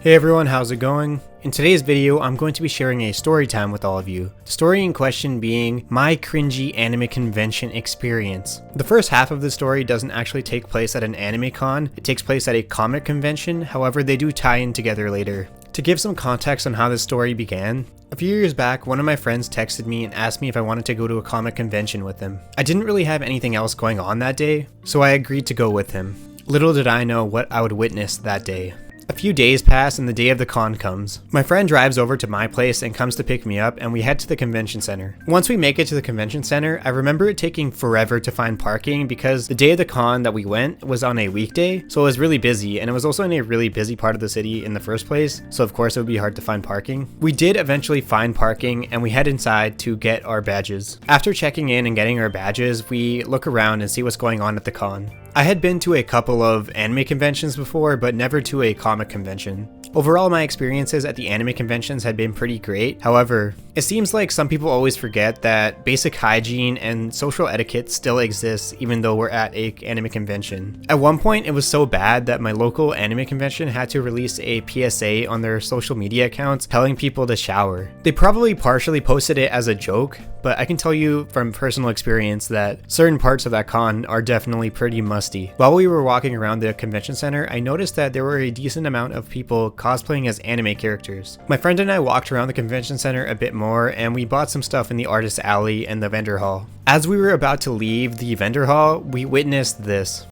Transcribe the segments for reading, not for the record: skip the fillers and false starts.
Hey everyone, how's it going? In today's video, I'm going to be sharing a story time with all of you. The story in question being my cringy anime convention experience. The first half of the story doesn't actually take place at an anime con, it takes place at a comic convention, however they do tie in together later. To give some context on how this story began, a few years back, one of my friends texted me and asked me if I wanted to go to a comic convention with him. I didn't really have anything else going on that day, so I agreed to go with him. Little did I know what I would witness that day. A few days pass and the day of the con comes. My friend drives over to my place and comes to pick me up, and we head to the convention center. Once we make it to the convention center, I remember it taking forever to find parking because the day of the con that we went was on a weekday, so it was really busy, and it was also in a really busy part of the city in the first place, so of course it would be hard to find parking. We did eventually find parking and we head inside to get our badges. After checking in and getting our badges, we look around and see what's going on at the con. I had been to a couple of anime conventions before, but never to a comic convention. Overall, my experiences at the anime conventions had been pretty great. However, it seems like some people always forget that basic hygiene and social etiquette still exists even though we're at an anime convention. At one point, it was so bad that my local anime convention had to release a PSA on their social media accounts telling people to shower. They probably partially posted it as a joke, but I can tell you from personal experience that certain parts of that con are definitely pretty musty. While we were walking around the convention center, I noticed that there were a decent amount of people cosplaying as anime characters. My friend and I walked around the convention center a bit more and we bought some stuff in the artist alley and the vendor hall. As we were about to leave the vendor hall, we witnessed this.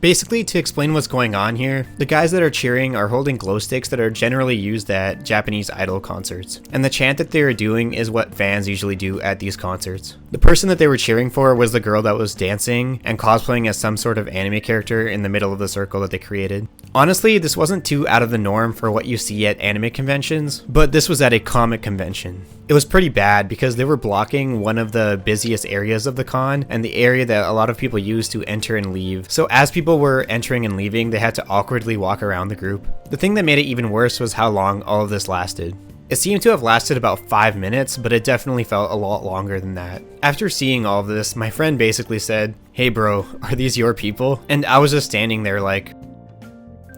Basically, to explain what's going on here, the guys that are cheering are holding glow sticks that are generally used at Japanese idol concerts. And the chant that they are doing is what fans usually do at these concerts. The person that they were cheering for was the girl that was dancing and cosplaying as some sort of anime character in the middle of the circle that they created. Honestly, this wasn't too out of the norm for what you see at anime conventions, but this was at a comic convention. It was pretty bad because they were blocking one of the busiest areas of the con and the area that a lot of people use to enter and leave. So as people were entering and leaving, they had to awkwardly walk around the group. The thing that made it even worse was how long all of this lasted. It seemed to have lasted about 5 minutes, but it definitely felt a lot longer than that. After seeing all of this, my friend basically said, "Hey bro, are these your people?" And I was just standing there like,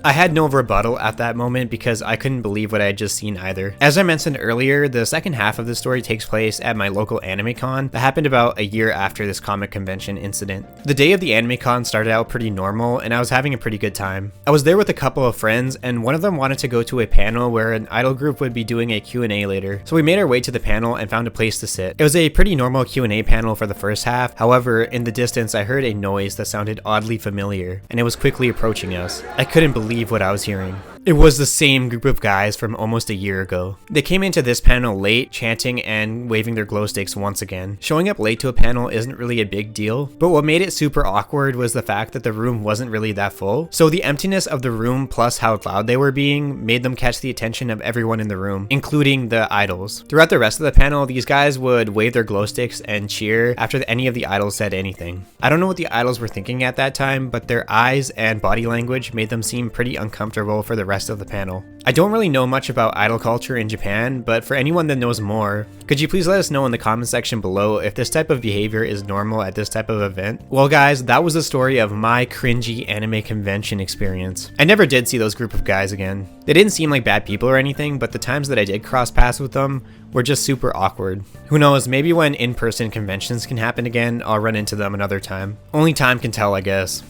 I had no rebuttal at that moment because I couldn't believe what I had just seen either. As I mentioned earlier, the second half of the story takes place at my local anime con that happened about a year after this comic convention incident. The day of the anime con started out pretty normal and I was having a pretty good time. I was there with a couple of friends and one of them wanted to go to a panel where an idol group would be doing a Q&A later. So we made our way to the panel and found a place to sit. It was a pretty normal Q&A panel for the first half. However, in the distance I heard a noise that sounded oddly familiar and it was quickly approaching us. I couldn't believe what I was hearing. It was the same group of guys from almost a year ago. They came into this panel late, chanting and waving their glow sticks once again. Showing up late to a panel isn't really a big deal, but what made it super awkward was the fact that the room wasn't really that full. So the emptiness of the room plus how loud they were being made them catch the attention of everyone in the room, including the idols. Throughout the rest of the panel, these guys would wave their glow sticks and cheer after any of the idols said anything. I don't know what the idols were thinking at that time, but their eyes and body language made them seem pretty uncomfortable for the rest of the panel. I don't really know much about idol culture in Japan, but for anyone that knows more, could you please let us know in the comment section below if this type of behavior is normal at this type of event? Well guys, that was the story of my cringy anime convention experience. I never did see those group of guys again. They didn't seem like bad people or anything, but the times that I did cross paths with them were just super awkward. Who knows, maybe when in-person conventions can happen again, I'll run into them another time. Only time can tell, I guess.